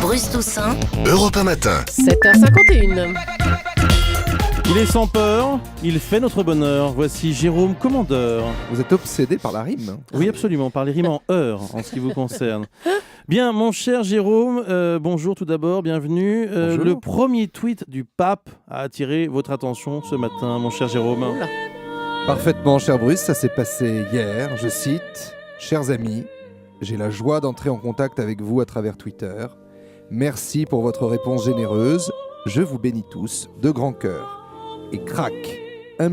Bruce Toussaint. Europe 1 matin. 7h51. Il est sans peur, il fait notre bonheur. Voici Jérôme Commandeur. Vous êtes obsédé par la rime. Oui, absolument, par les rimes en heure, en ce qui vous concerne. Bien, mon cher Jérôme, bonjour tout d'abord, bienvenue. Bonjour. Le premier tweet du pape a attiré votre attention ce matin, mon cher Jérôme. Parfaitement, cher Bruce, ça s'est passé hier. Je cite, « Chers amis, j'ai la joie d'entrer en contact avec vous à travers Twitter. Merci pour votre réponse généreuse. Je vous bénis tous de grand cœur. » Et crac, 1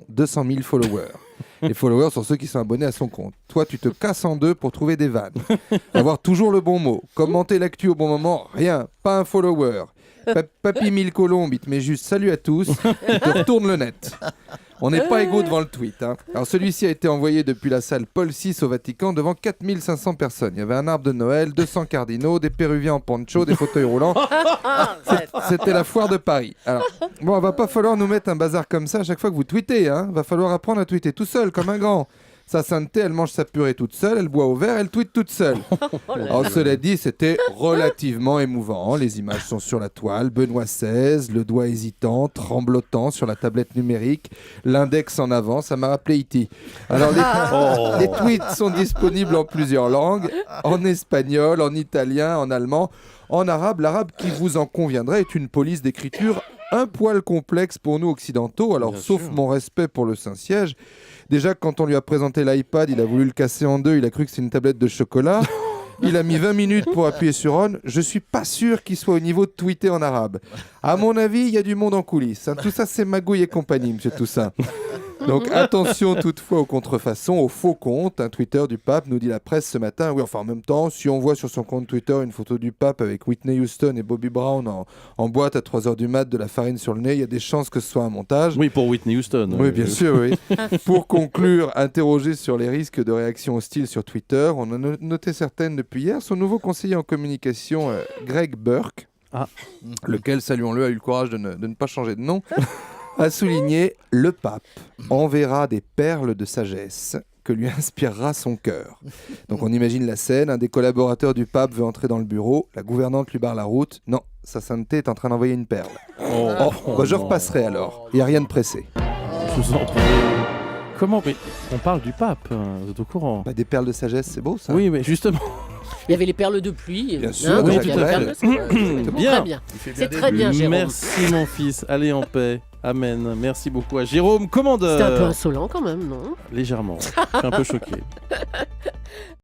200 000 followers. Les followers sont ceux qui sont abonnés à son compte. Toi, tu te casses en deux pour trouver des vannes. Avoir toujours le bon mot. Commenter l'actu au bon moment. Rien. Pas un follower. Papy Mille Colombes, il te met juste salut à tous. Il te retourne le net. On n'est pas égaux devant le tweet. Alors celui-ci a été envoyé depuis la salle Paul VI au Vatican devant 4500 personnes. Il y avait un arbre de Noël, 200 cardinaux, des péruviens en poncho, des fauteuils roulants. C'était la foire de Paris. Alors, bon, va pas falloir nous mettre un bazar comme ça à chaque fois que vous tweetez. Va falloir apprendre à tweeter tout seul, comme un grand. Sa sainteté, elle mange sa purée toute seule, elle boit au verre, elle tweete toute seule. Alors cela dit, c'était relativement émouvant. Les images sont sur la toile. Benoît XVI, le doigt hésitant, tremblotant sur la tablette numérique, l'index en avant, ça m'a rappelé E.T. Alors les tweets sont disponibles en plusieurs langues, en espagnol, en italien, en allemand, en arabe. L'arabe qui vous en conviendrait est une police d'écriture un poil complexe pour nous occidentaux, alors sauf mon respect pour le Saint-Siège. Déjà, quand on lui a présenté l'iPad, il a voulu le casser en deux, il a cru que c'est une tablette de chocolat. Il a mis 20 minutes pour appuyer sur on. Je suis pas sûr qu'il soit au niveau de tweeter en arabe. À mon avis, il y a du monde en coulisses. Tout ça, c'est magouille et compagnie, monsieur Toussaint. Donc attention toutefois aux contrefaçons, aux faux comptes. Un Twitter du pape, nous dit la presse ce matin. Oui, enfin en même temps, si on voit sur son compte Twitter une photo du pape avec Whitney Houston et Bobby Brown en boîte à 3h du mat, de la farine sur le nez, il y a des chances que ce soit un montage. Oui, pour Whitney Houston. Oui, bien sûr, oui. Pour conclure, interrogé sur les risques de réactions hostiles sur Twitter, on a noté certaines depuis hier. Son nouveau conseiller en communication, Greg Burke, lequel, saluons-le, a eu le courage de ne pas changer de nom, a souligné « Le pape enverra des perles de sagesse que lui inspirera son cœur ». Donc on imagine la scène, un des collaborateurs du pape veut entrer dans le bureau, la gouvernante lui barre la route. Non, sa sainteté est en train d'envoyer une perle. Je repasserai alors, il n'y a rien de pressé. Je vous en prie. Comment mais on parle du pape, vous êtes au courant? Des perles de sagesse, c'est beau ça. Oui, mais justement. Il y avait les perles de pluie. Bien sûr, oui, tout à fait. C'est Bien. très bien. C'est très bien, Jérôme. Merci mon fils, allez en paix. Amen. Merci beaucoup à Jérôme Commandeur. C'était un peu insolent quand même, non? Légèrement. Je suis un peu choqué.